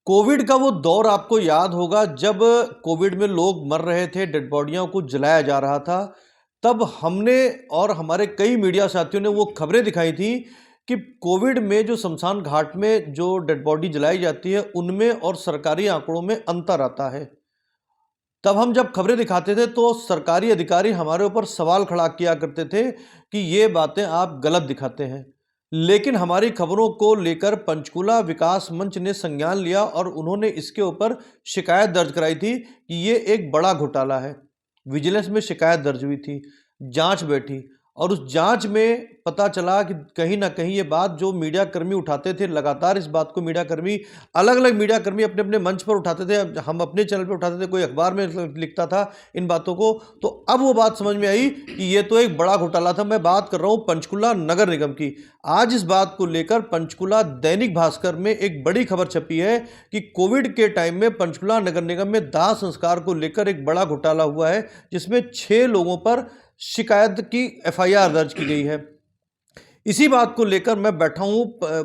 Covid का वो दौर आपको याद होगा जब कोविड में लोग मर रहे थे, डेड बॉडियों को जलाया जा रहा था। तब हमने और हमारे कई मीडिया साथियों ने वो खबरें दिखाई थी कि कोविड में जो शमशान घाट में जो डेड बॉडी जलाई जाती है, उनमें और सरकारी आंकड़ों में अंतर आता है। तब हम जब खबरें दिखाते थे तो सरकारी अधिकारी हमारे ऊपर सवाल खड़ा किया करते थे कि ये बातें आप गलत दिखाते हैं। लेकिन हमारी खबरों को लेकर पंचकुला विकास मंच ने संज्ञान लिया और उन्होंने इसके ऊपर शिकायत दर्ज कराई थी कि ये एक बड़ा घोटाला है। विजिलेंस में शिकायत दर्ज हुई थी, जांच बैठी और उस जांच में पता चला कि कहीं ना कहीं ये बात जो मीडिया कर्मी उठाते थे, लगातार इस बात को मीडिया कर्मी, अलग अलग मीडिया कर्मी अपने अपने मंच पर उठाते थे, हम अपने चैनल पर उठाते थे, कोई अखबार में लिखता था इन बातों को। तो अब वो बात समझ में आई कि ये तो एक बड़ा घोटाला था। मैं बात कर रहा हूँ पंचकुला नगर निगम की। आज इस बात को लेकर पंचकुला दैनिक भास्कर में एक बड़ी खबर छपी है कि कोविड के टाइम में पंचकुला नगर निगम में दाह संस्कार को लेकर एक बड़ा घोटाला हुआ है, जिसमें 6 लोगों पर शिकायत की एफआईआर दर्ज की गई है। इसी बात को लेकर मैं बैठा हूं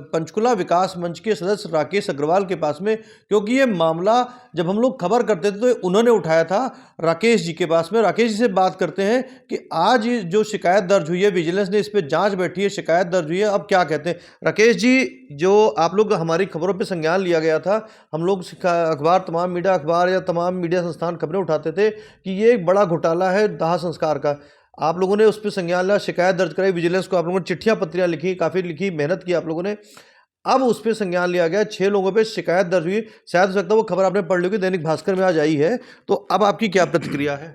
पंचकुला विकास मंच के सदस्य राकेश अग्रवाल के पास में, क्योंकि ये मामला जब हम लोग खबर करते थे तो उन्होंने उठाया था राकेश जी के पास में। राकेश जी से बात करते हैं कि आज ये जो शिकायत दर्ज हुई है, विजिलेंस ने इस पर जांच बैठी है, शिकायत दर्ज हुई है, अब क्या कहते हैं राकेश जी? जो आप लोग हमारी खबरों पर संज्ञान लिया गया था, हम लोग अखबार, तमाम मीडिया अखबार या तमाम मीडिया संस्थान खबरें उठाते थे कि ये एक बड़ा घोटाला है दाह संस्कार का। आप लोगों ने उस पर संज्ञान लिया, शिकायत दर्ज कराई, विजिलेंस को आप लोगों ने चिट्ठियां पत्रियां लिखी, काफ़ी लिखी, मेहनत की आप लोगों ने। अब उस पर संज्ञान लिया गया, 6 लोगों पे शिकायत दर्ज हुई। शायद हो सकता है वो खबर आपने पढ़ ली होगी, दैनिक भास्कर में आज आई है। तो अब आपकी क्या प्रतिक्रिया है?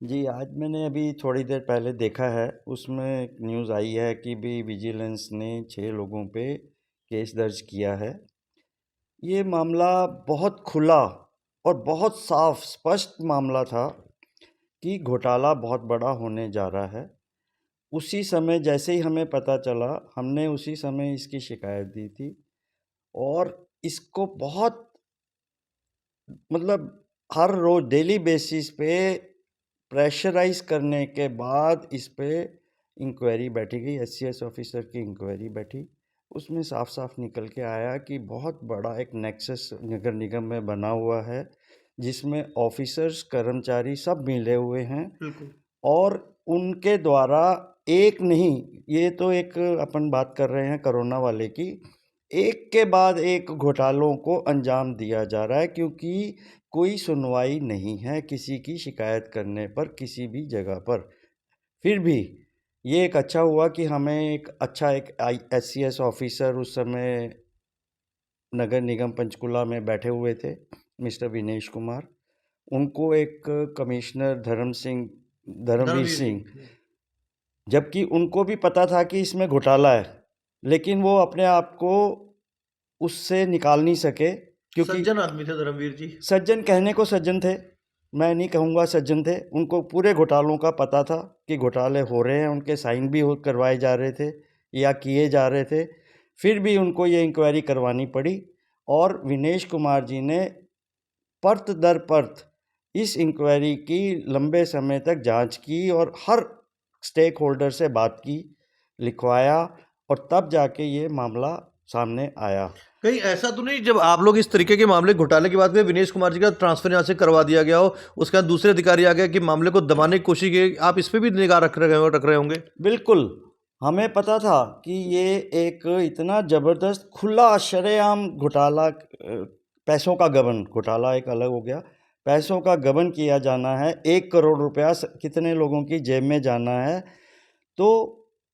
जी, आज मैंने अभी थोड़ी देर पहले देखा है, उसमें एक न्यूज़ आई है कि भी विजिलेंस ने 6 लोगों पे केस दर्ज किया है। ये मामला बहुत खुला और बहुत साफ स्पष्ट मामला था कि घोटाला बहुत बड़ा होने जा रहा है। उसी समय जैसे ही हमें पता चला, हमने उसी समय इसकी शिकायत दी थी और इसको बहुत मतलब हर रोज़ डेली बेसिस पे प्रेशराइज़ करने के बाद इस पे इंक्वायरी बैठी गई, एससीएस ऑफिसर की इंक्वायरी बैठी। उसमें साफ-साफ निकल के आया कि बहुत बड़ा एक नेक्सस नगर निगम में बना हुआ है, जिसमें ऑफिसर्स, कर्मचारी सब मिले हुए हैं बिल्कुल। और उनके द्वारा एक नहीं, ये तो एक अपन बात कर रहे हैं कोरोना वाले की, एक के बाद एक घोटालों को अंजाम दिया जा रहा है क्योंकि कोई सुनवाई नहीं है किसी की शिकायत करने पर किसी भी जगह पर। फिर भी ये एक अच्छा हुआ कि हमें एक अच्छा एक एससीएस ऑफिसर उस समय नगर निगम पंचकुला में बैठे हुए थे, मिस्टर विनेश कुमार। उनको एक कमिश्नर धर्मवीर धर्मवीर जी। सिंह, जबकि उनको भी पता था कि इसमें घोटाला है, लेकिन वो अपने आप को उससे निकाल नहीं सके क्योंकि सज्जन आदमी थे धर्मवीर जी। सज्जन कहने को सज्जन थे, मैं नहीं कहूँगा सज्जन थे। उनको पूरे घोटालों का पता था कि घोटाले हो रहे हैं, उनके साइन भी करवाए जा रहे थे या किए जा रहे थे। फिर भी उनको ये इंक्वायरी करवानी पड़ी और विनेश कुमार जी ने परत दर परत इस इंक्वायरी की लंबे समय तक जांच की और हर स्टेक होल्डर से बात की, लिखवाया और तब जाके ये मामला सामने आया। कहीं ऐसा तो नहीं जब आप लोग इस तरीके के मामले घोटाले की बात में विनेश कुमार जी का ट्रांसफर यहाँ से करवा दिया गया हो, उसके बाद दूसरे अधिकारी आ गए कि मामले को दबाने की कोशिश की, आप इस पे भी निगाह रख रहे होंगे? बिल्कुल, हमें पता था कि ये एक इतना ज़बरदस्त खुला शरेआम घोटाला, पैसों का गबन, घोटाला एक अलग हो गया, पैसों का गबन किया जाना है, 1 करोड़ रुपया कितने लोगों की जेब में जाना है। तो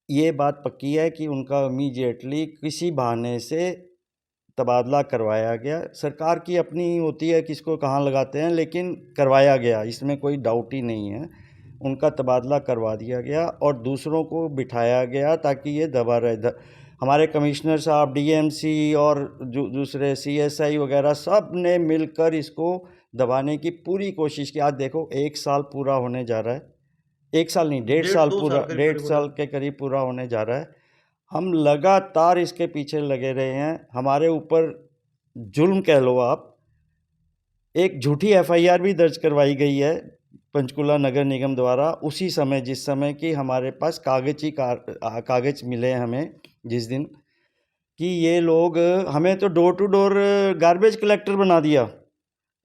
ये बात पक्की है कि उनका इमीडिएटली किसी बहाने से तबादला करवाया गया। सरकार की अपनी होती है किसको कहाँ लगाते हैं, लेकिन करवाया गया, इसमें कोई डाउट ही नहीं है। उनका तबादला करवा दिया गया और दूसरों को बिठाया गया ताकि ये दबा रहे। हमारे कमिश्नर साहब, डीएमसी और जो दूसरे सीएसआई वगैरह सब ने मिलकर इसको दबाने की पूरी कोशिश की। आज देखो 1 साल पूरा होने जा रहा है, 1 साल नहीं, 1.5 साल पूरा, 1.5 साल के करीब पूरा होने जा रहा है। हम लगातार इसके पीछे लगे रहे हैं। हमारे ऊपर जुल्म कह लो आप, एक झूठी एफआईआर भी दर्ज करवाई गई है पंचकुला नगर निगम द्वारा उसी समय, जिस समय कि हमारे पास कागज़ मिले हमें जिस दिन। कि ये लोग हमें तो door to door garbage collector बना दिया,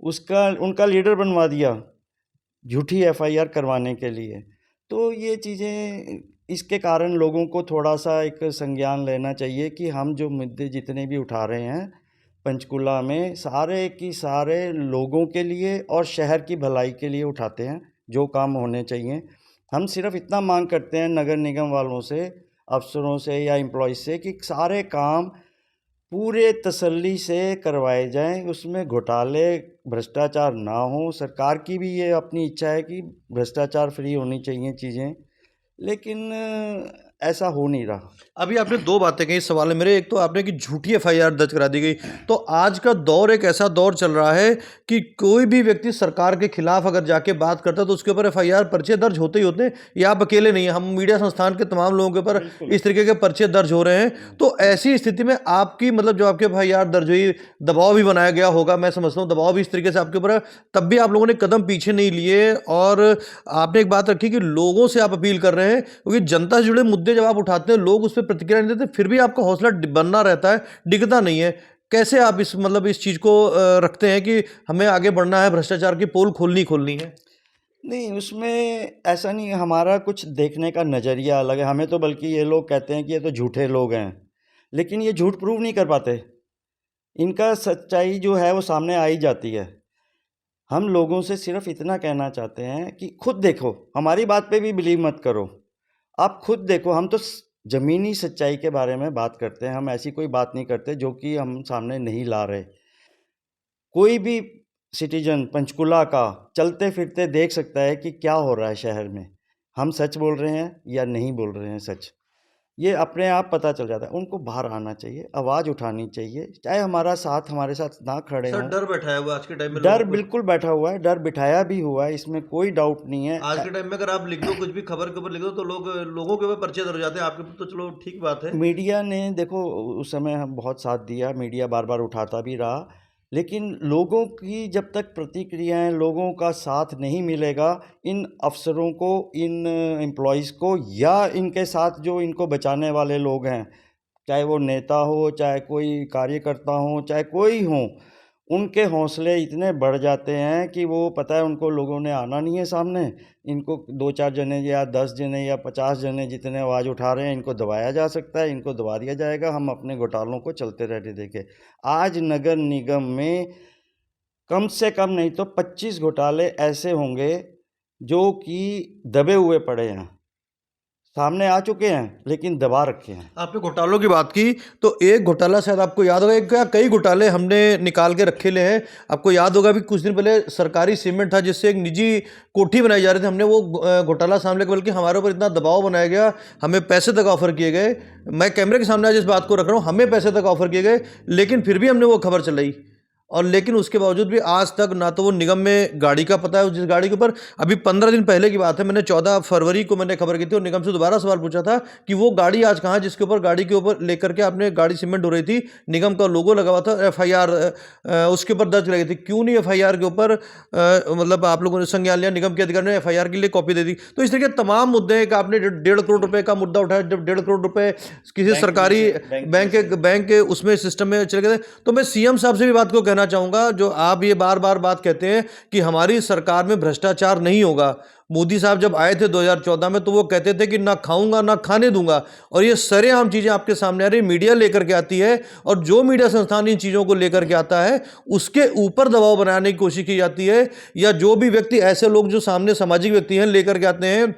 उसका उनका लीडर बनवा दिया झूठी एफआईआर करवाने के लिए। तो ये चीज़ें, इसके कारण लोगों को थोड़ा सा एक संज्ञान लेना चाहिए कि हम जो मुद्दे जितने भी उठा रहे हैं पंचकुला में, सारे की सारे लोगों के लिए और शहर की भलाई के लिए उठाते हैं, जो काम होने चाहिए। हम सिर्फ इतना मांग करते हैं नगर निगम वालों से, अफसरों से या एम्प्लॉयज़ से कि सारे काम पूरे तसल्ली से करवाए जाएं, उसमें घोटाले भ्रष्टाचार ना हो। सरकार की भी ये अपनी इच्छा है कि भ्रष्टाचार फ्री होनी चाहिए चीज़ें, लेकिन ऐसा हो नहीं रहा। अभी आपने दो बातें कही इस सवाल में मेरे, एक तो आपने कि झूठी एफआईआर दर्ज करा दी गई। तो आज का दौर एक ऐसा दौर चल रहा है कि कोई भी व्यक्ति सरकार के खिलाफ अगर जाके बात करता है तो उसके ऊपर एफआईआर पर्चे दर्ज होते ही होते हैं। ये आप अकेले नहीं है, हम मीडिया संस्थान के तमाम लोगों के ऊपर इस तरीके के पर्चे दर्ज हो रहे हैं। तो ऐसी स्थिति में आपकी मतलब जो आपके एफआईआर दर्ज हुई, दबाव भी बनाया गया होगा, मैं समझता हूँ दबाव भी इस तरीके से आपके ऊपर है, तब भी आप लोगों ने कदम पीछे नहीं लिए। और आपने एक बात रखी कि लोगों से आप अपील कर रहे हैं, क्योंकि जनता से जुड़े मुद्दे जब आप उठाते हैं लोग उस पर प्रतिक्रिया नहीं देते, फिर भी आपका हौसला बनना रहता है, डिगता नहीं है। कैसे आप इस मतलब इस चीज़ को रखते हैं कि हमें आगे बढ़ना है, भ्रष्टाचार की पोल खोलनी है? नहीं, उसमें ऐसा नहीं है, हमारा कुछ देखने का नज़रिया अलग है। हमें तो बल्कि ये लोग कहते हैं कि ये तो झूठे लोग हैं, लेकिन ये झूठ प्रूव नहीं कर पाते। इनका सच्चाई जो है वो सामने आ ही जाती है। हम लोगों से सिर्फ इतना कहना चाहते हैं कि खुद देखो, हमारी बात पे भी बिलीव मत करो, आप खुद देखो। हम तो ज़मीनी सच्चाई के बारे में बात करते हैं, हम ऐसी कोई बात नहीं करते जो कि हम सामने नहीं ला रहे। कोई भी सिटीजन पंचकुला का चलते फिरते देख सकता है कि क्या हो रहा है शहर में, हम सच बोल रहे हैं या नहीं बोल रहे हैं सच, ये अपने आप पता चल जाता है। उनको बाहर आना चाहिए, आवाज़ उठानी चाहिए, चाहे हमारे साथ ना खड़े सर हों। डर बैठाया हुआ आज के टाइम में डर लोगों को। बिल्कुल बैठा हुआ है, डर बिठाया भी हुआ है, इसमें कोई डाउट नहीं है। आज के टाइम में अगर आप लिख दो कुछ भी, खबर के ऊपर लिख दो तो लोगों के ऊपर पर्चे दर्ज हो जाते हैं। आपके ऊपर तो चलो ठीक बात है। मीडिया ने देखो उस समय हम बहुत साथ दिया, मीडिया बार बार उठाता भी रहा, लेकिन लोगों की जब तक प्रतिक्रियाएं, लोगों का साथ नहीं मिलेगा, इन अफसरों को, इन एम्प्लॉयज़ को या इनके साथ जो इनको बचाने वाले लोग हैं, चाहे वो नेता हो, चाहे कोई कार्यकर्ता हो, चाहे कोई हो, उनके हौसले इतने बढ़ जाते हैं कि वो पता है उनको लोगों ने आना नहीं है सामने। इनको 2-4 जने या 10 जने या 50 जने जितने आवाज़ उठा रहे हैं, इनको दबाया जा सकता है, इनको दबा दिया जाएगा, हम अपने घोटालों को चलते रहने देंगे। आज नगर निगम में कम से कम नहीं तो 25 घोटाले ऐसे होंगे जो कि दबे हुए पड़े हैं, सामने आ चुके हैं लेकिन दबा रखे हैं। आपने घोटालों की बात की तो एक घोटाला शायद आपको याद होगा, एक क्या कई घोटाले हमने निकाल के रखे ले हैं। आपको याद होगा भी कुछ दिन पहले सरकारी सीमेंट था जिससे एक निजी कोठी बनाई जा रही थी, हमने वो घोटाला सामने, बल्कि हमारे ऊपर इतना दबाव बनाया गया, हमें पैसे तक ऑफर किए गए। मैं कैमरे के सामने आज इस बात को रख रहा हूँ, हमें पैसे तक ऑफर किए गए, लेकिन फिर भी हमने वो खबर चलाई। और लेकिन उसके बावजूद भी आज तक ना तो वो निगम में गाड़ी का पता है, जिस गाड़ी के ऊपर अभी 15 दिन पहले की बात है, मैंने 14 फरवरी को मैंने खबर की थी और निगम से दोबारा सवाल पूछा था कि वो गाड़ी आज कहाँ है जिसके ऊपर गाड़ी के ऊपर लेकर के आपने गाड़ी सीमेंट हो रही थी, निगम का लोगो लगा हुआ था, एफआईआर उसके ऊपर दर्ज लगी थी, क्यों नहीं एफआईआर के ऊपर मतलब आप लोगों ने संज्ञान लिया, निगम के अधिकारी ने एफआईआर के लिए कॉपी दे दी। तो इस तरीके तमाम मुद्दे हैं कि आपने 1.5 करोड़ रुपए का मुद्दा उठाया, जब 1.5 करोड़ रुपए किसी सरकारी बैंक के उसमें सिस्टम में चले गए थे। तो मैं सीएम साहब से भी बात को कहना चाहूँगा, जो आप ये बार बार बात कहते हैं कि हमारी सरकार में भ्रष्टाचार नहीं होगा। मोदी साहब जब आए थे 2014 में तो वो कहते थे कि ना खाऊंगा ना खाने दूंगा, और ये सरेआम चीज़ें आपके सामने आ रही, मीडिया लेकर के आती है, और जो मीडिया संस्थान इन चीज़ों को लेकर के आता है उसके ऊपर दबाव बनाने की कोशिश की जाती है, या जो भी व्यक्ति ऐसे लोग जो सामने सामाजिक व्यक्ति हैं लेकर के आते हैं,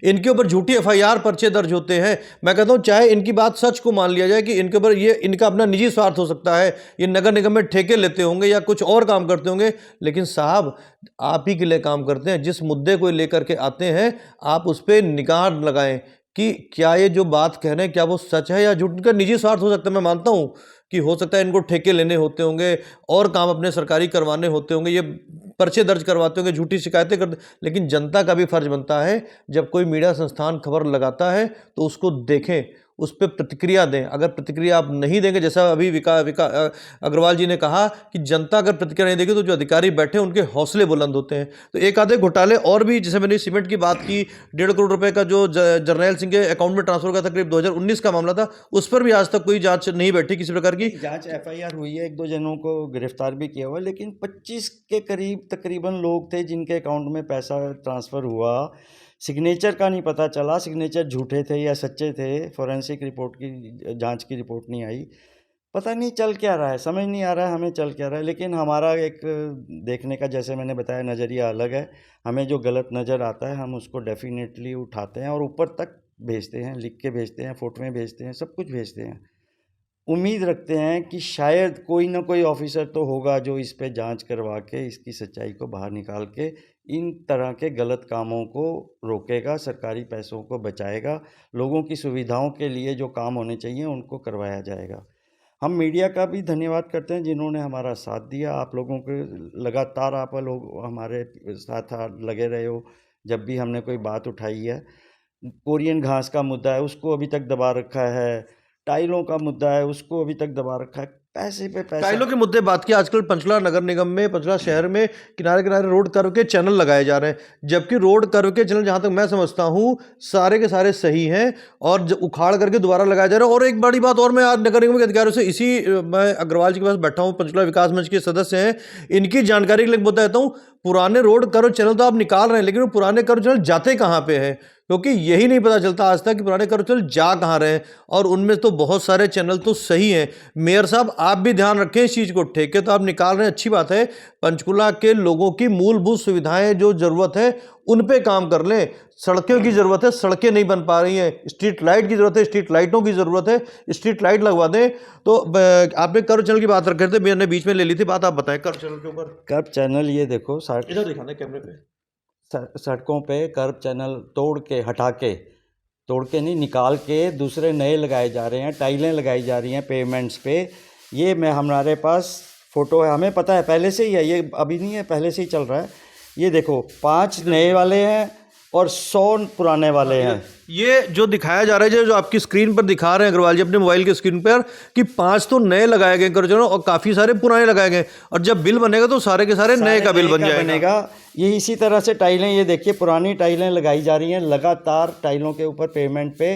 इनके ऊपर झूठी एफआईआर पर्चे दर्ज होते हैं। मैं कहता हूं चाहे इनकी बात सच को मान लिया जाए कि इनके ऊपर ये इनका अपना निजी स्वार्थ हो सकता है, ये नगर निगम में ठेके लेते होंगे या कुछ और काम करते होंगे, लेकिन साहब आप ही के लिए काम करते हैं। जिस मुद्दे को लेकर के आते हैं आप उस पर निगाह लगाएं कि क्या ये जो बात कह रहे हैं क्या वो सच है या झूठ। इनका निजी स्वार्थ हो सकता है, मैं मानता हूं कि हो सकता है इनको ठेके लेने होते होंगे और काम अपने सरकारी करवाने होते होंगे, ये पर्चे दर्ज करवाते होंगे, झूठी शिकायतें करते, लेकिन जनता का भी फर्ज बनता है जब कोई मीडिया संस्थान खबर लगाता है तो उसको देखें, उस पर प्रतिक्रिया दें। अगर प्रतिक्रिया आप नहीं देंगे, जैसा अभी अग्रवाल जी ने कहा कि जनता अगर प्रतिक्रिया नहीं देगी तो जो अधिकारी बैठे उनके हौसले बुलंद होते हैं। तो एक आधे घोटाले और भी, जैसे मैंने सीमेंट की बात की, 1.5 करोड़ रुपए का जो जर्नैल सिंह के अकाउंट में ट्रांसफर हुआ था, करीब 2019 का मामला था, उस पर भी आज तक कोई जांच नहीं बैठी किसी प्रकार की। जांच एफआईआर हुई है, 1-2 जनों को गिरफ्तार भी किया हुआ है, लेकिन 25 के करीब तकरीबन लोग थे जिनके अकाउंट में पैसा ट्रांसफ़र हुआ। सिग्नेचर का नहीं पता चला, सिग्नेचर झूठे थे या सच्चे थे, फोरेंसिक रिपोर्ट की जांच की रिपोर्ट नहीं आई। पता नहीं चल क्या रहा है, समझ नहीं आ रहा है हमें चल क्या रहा है। लेकिन हमारा एक देखने का, जैसे मैंने बताया, नज़रिया अलग है। हमें जो गलत नज़र आता है हम उसको डेफिनेटली उठाते हैं और ऊपर तक भेजते हैं, लिख के भेजते हैं, फ़ोटो में भेजते हैं, सब कुछ भेजते हैं। उम्मीद रखते हैं कि शायद कोई ना कोई ऑफिसर तो होगा जो इस पे जांच करवा के इसकी सच्चाई को बाहर निकाल के इन तरह के गलत कामों को रोकेगा, सरकारी पैसों को बचाएगा, लोगों की सुविधाओं के लिए जो काम होने चाहिए उनको करवाया जाएगा। हम मीडिया का भी धन्यवाद करते हैं जिन्होंने हमारा साथ दिया। आप लोगों के लगातार आप लोग हमारे साथ लगे रहे हो। जब भी हमने कोई बात उठाई है, कोरियन घास का मुद्दा है उसको अभी तक दबा रखा है, टाइलों का मुद्दा है उसको अभी तक दबा रखा है, पैसे पे पैसा। टाइलों के मुद्दे बात की, आजकल पंचकुला नगर निगम में, पंचकुला शहर में किनारे किनारे रोड कर्व के चैनल लगाए जा रहे हैं, जबकि रोड कर्व के चैनल जहां तक मैं समझता हूं सारे के सारे सही हैं और उखाड़ करके दोबारा लगाए जा रहे हैं। और एक बड़ी बात और, मैं आज नगर निगम के अधिकारियों से, मैं अग्रवाल जी के पास बैठा हूं, पंचकुला विकास मंच के सदस्य हैं, इनकी जानकारी के लिए बता देता हूं, पुराने रोड कर्व चैनल तो आप निकाल रहे हैं, लेकिन वो पुराने कर्व चैनल जाते कहां पे हैं? क्योंकि यही नहीं पता चलता आज तक कि पुराने कर्व चैनल जा कहाँ रहे हैं। और उनमें तो बहुत सारे चैनल तो सही हैं। मेयर साहब, आप भी ध्यान रखें इस चीज़ को। ठेके तो आप निकाल रहे हैं, अच्छी बात है, पंचकुला के लोगों की मूलभूत सुविधाएं जो ज़रूरत है उन पे काम कर लें। सड़कों की ज़रूरत है, सड़कें नहीं बन पा रही हैं, स्ट्रीट लाइट की ज़रूरत है, स्ट्रीट लाइटों की ज़रूरत है, स्ट्रीट लाइट लगवा दें। तो आपने कर्व चैनल की बात रख रहे थे, मैंने बीच में ले ली थी बात, आप बताएं कर्व चैनल के ऊपर। कर्व चैनल ये देखो, इधर दिखाना कैमरे पे, सड़कों पे कर्व चैनल तोड़ के नहीं, निकाल के दूसरे नए लगाए जा रहे हैं, टाइलें लगाई जा रही हैं पेवमेंट्स पे। ये हमारे पास फ़ोटो है, हमें पता है पहले से ही है, ये अभी नहीं है, पहले से ही चल रहा है। ये देखो 5 नए वाले हैं और 100 पुराने वाले हैं। ये जो दिखाया जा रहा है, जो आपकी स्क्रीन पर दिखा रहे हैं अग्रवाल जी अपने मोबाइल की स्क्रीन पर, कि 5 तो नए लगाए गए कर्जों और काफ़ी सारे पुराने लगाए गए, और जब बिल बनेगा तो सारे के सारे नए का बिल बनेगा। ये इसी तरह से टाइलें, ये देखिए पुरानी टाइलें लगाई जा रही हैं लगातार टाइलों के ऊपर पेमेंट पे,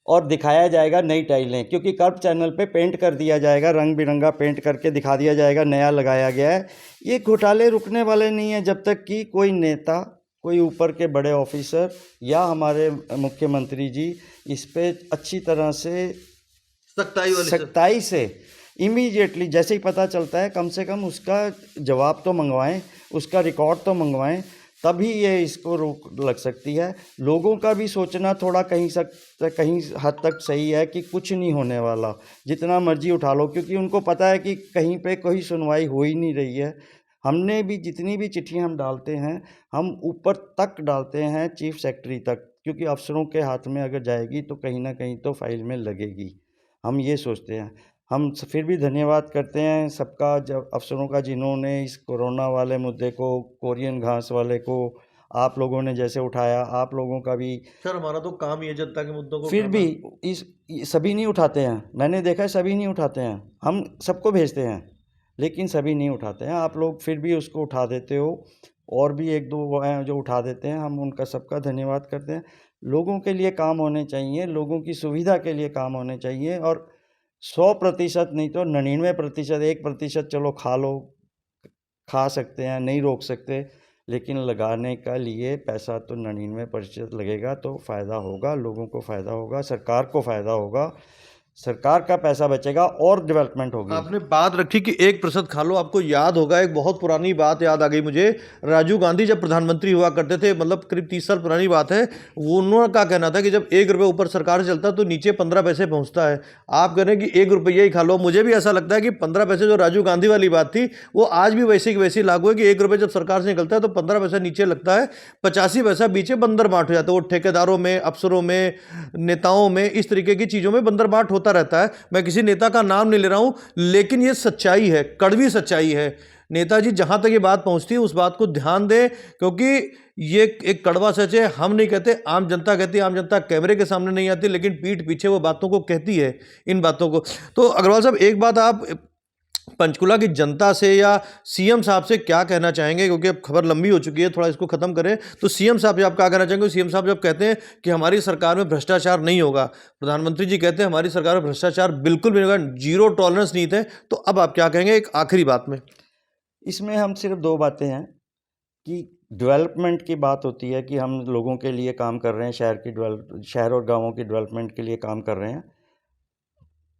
और दिखाया जाएगा नई टाइलें, क्योंकि कर्व चैनल पे पेंट कर दिया जाएगा, रंग बिरंगा पेंट करके दिखा दिया जाएगा नया लगाया गया है। ये घोटाले रुकने वाले नहीं हैं जब तक कि कोई नेता, कोई ऊपर के बड़े ऑफिसर या हमारे मुख्यमंत्री जी इस पे अच्छी तरह से सख्ताई से इमीडिएटली जैसे ही पता चलता है कम से कम उसका जवाब तो मंगवाएं, उसका रिकॉर्ड तो मंगवाएं, तभी ये इसको रोक लग सकती है। लोगों का भी सोचना थोड़ा कहीं हद तक सही है कि कुछ नहीं होने वाला, जितना मर्जी उठा लो, क्योंकि उनको पता है कि कहीं पे कोई सुनवाई हो ही नहीं रही है। हमने भी जितनी भी चिट्ठियां हम डालते हैं, हम ऊपर तक डालते हैं, चीफ सेक्रेटरी तक, क्योंकि अफसरों के हाथ में अगर जाएगी तो कहीं ना कहीं तो फाइल में लगेगी, हम ये सोचते हैं। हम फिर भी धन्यवाद करते हैं सबका, जब अफसरों का, जिन्होंने इस कोरोना वाले मुद्दे को, कोरियन घास वाले को आप लोगों ने जैसे उठाया, आप लोगों का भी। सर हमारा तो काम ही है जनता के मुद्दों को, फिर भी सभी नहीं उठाते हैं, मैंने देखा है सभी नहीं उठाते हैं, हम सबको भेजते हैं लेकिन सभी नहीं उठाते हैं। आप लोग फिर भी उसको उठा देते हो, और भी 1-2 हैं जो उठा देते हैं, हम उनका सबका धन्यवाद करते हैं। लोगों के लिए काम होने चाहिए, लोगों की सुविधा के लिए काम होने चाहिए, और 100% नहीं तो 99%, 1% चलो खा सकते हैं, नहीं रोक सकते, लेकिन लगाने का लिए पैसा तो 99% लगेगा, तो फ़ायदा होगा, लोगों को फ़ायदा होगा, सरकार को फ़ायदा होगा, सरकार का पैसा बचेगा और डेवलपमेंट होगी। आपने बात रखी कि 1% खा लो, आपको याद होगा एक बहुत पुरानी बात याद आ गई मुझे। राजीव गांधी जब प्रधानमंत्री हुआ करते थे, मतलब करीब 30 साल पुरानी बात है, वो उन्होंने क्या कहना था कि जब 1 रुपये ऊपर सरकार से चलता तो नीचे 15 पैसे पहुंचता है। आप कह रहे हैं कि 1 रुपया ही खा लो। मुझे भी ऐसा लगता है कि 15 पैसे जो राजीव गांधी वाली बात थी वो आज भी वैसी की वैसी लागू है कि 1 रुपये जब सरकार से निकलता है तो 15 पैसा नीचे लगता है, 85 पैसा बीचे बंदर बाट हो जाता है। वो ठेकेदारों में, अफसरों में, नेताओं में, इस तरीके की चीज़ों में बंदर बाट होता रहता है। मैं किसी नेता का नाम नहीं ले रहा हूं, लेकिन ये सच्चाई है, कड़वी सच्चाई है। नेताजी जहां तक ये बात पहुंचती है उस बात को ध्यान दें, क्योंकि ये एक कड़वा सच है। हम नहीं कहते, आम जनता कहती है। आम जनता कैमरे के सामने नहीं आती, लेकिन पीठ पीछे वो बातों को कहती है, इन बातों को। तो अग्रवाल साहब, एक बात आप पंचकुला की जनता से या सीएम साहब से क्या कहना चाहेंगे, क्योंकि अब खबर लंबी हो चुकी है, थोड़ा इसको खत्म करें। तो सीएम साहब से आप क्या कहना चाहेंगे? सीएम साहब जब कहते हैं कि हमारी सरकार में भ्रष्टाचार नहीं होगा, प्रधानमंत्री जी कहते हैं हमारी सरकार में भ्रष्टाचार बिल्कुल भी नहीं होगा, जीरो टॉलरेंस नीति है, तो अब आप क्या कहेंगे एक आखिरी बात में? इसमें हम सिर्फ दो बातें हैं कि डेवलपमेंट की बात होती है कि हम लोगों के लिए काम कर रहे हैं, शहर और गांवों की डेवलपमेंट के लिए काम कर रहे हैं,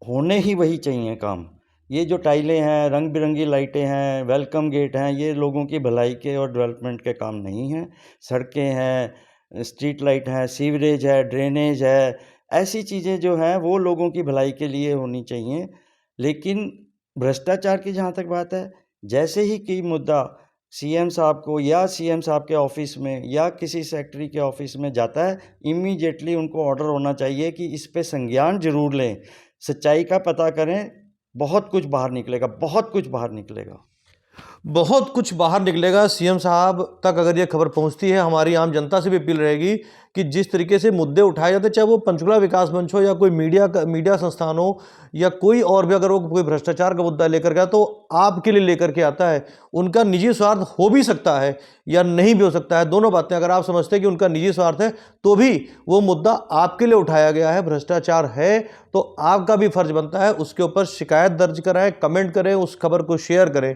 होने ही वही चाहिए काम। ये जो टाइलें हैं, रंग बिरंगी लाइटें हैं, वेलकम गेट हैं, ये लोगों की भलाई के और डेवलपमेंट के काम नहीं हैं। सड़कें हैं, स्ट्रीट लाइट है, सीवरेज है, ड्रेनेज है, ऐसी चीज़ें जो हैं वो लोगों की भलाई के लिए होनी चाहिए। लेकिन भ्रष्टाचार की जहाँ तक बात है, जैसे ही कोई मुद्दा सीएम साहब को या सीएम साहब के ऑफिस में या किसी सेक्रेटरी के ऑफिस में जाता है, इमीडिएटली उनको ऑर्डर होना चाहिए कि इस पे संज्ञान जरूर लें, सच्चाई का पता करें। बहुत कुछ बाहर निकलेगा, बहुत कुछ बाहर निकलेगा, बहुत कुछ बाहर निकलेगा। सीएम साहब तक अगर ये खबर पहुंचती है, हमारी आम जनता से भी अपील रहेगी कि जिस तरीके से मुद्दे उठाए जाते हैं, चाहे वो पंचकुला विकास मंच हो या कोई मीडिया संस्थान हो या कोई और भी, अगर वो कोई भ्रष्टाचार का मुद्दा लेकर गया तो आपके लिए लेकर के आता है। उनका निजी स्वार्थ हो भी सकता है या नहीं भी हो सकता है, दोनों बातें। अगर आप समझते हैं कि उनका निजी स्वार्थ है तो भी वो मुद्दा आपके लिए उठाया गया है, भ्रष्टाचार है, तो आपका भी फर्ज बनता है उसके ऊपर शिकायत दर्ज कराएं, कमेंट करें, उस खबर को शेयर करें।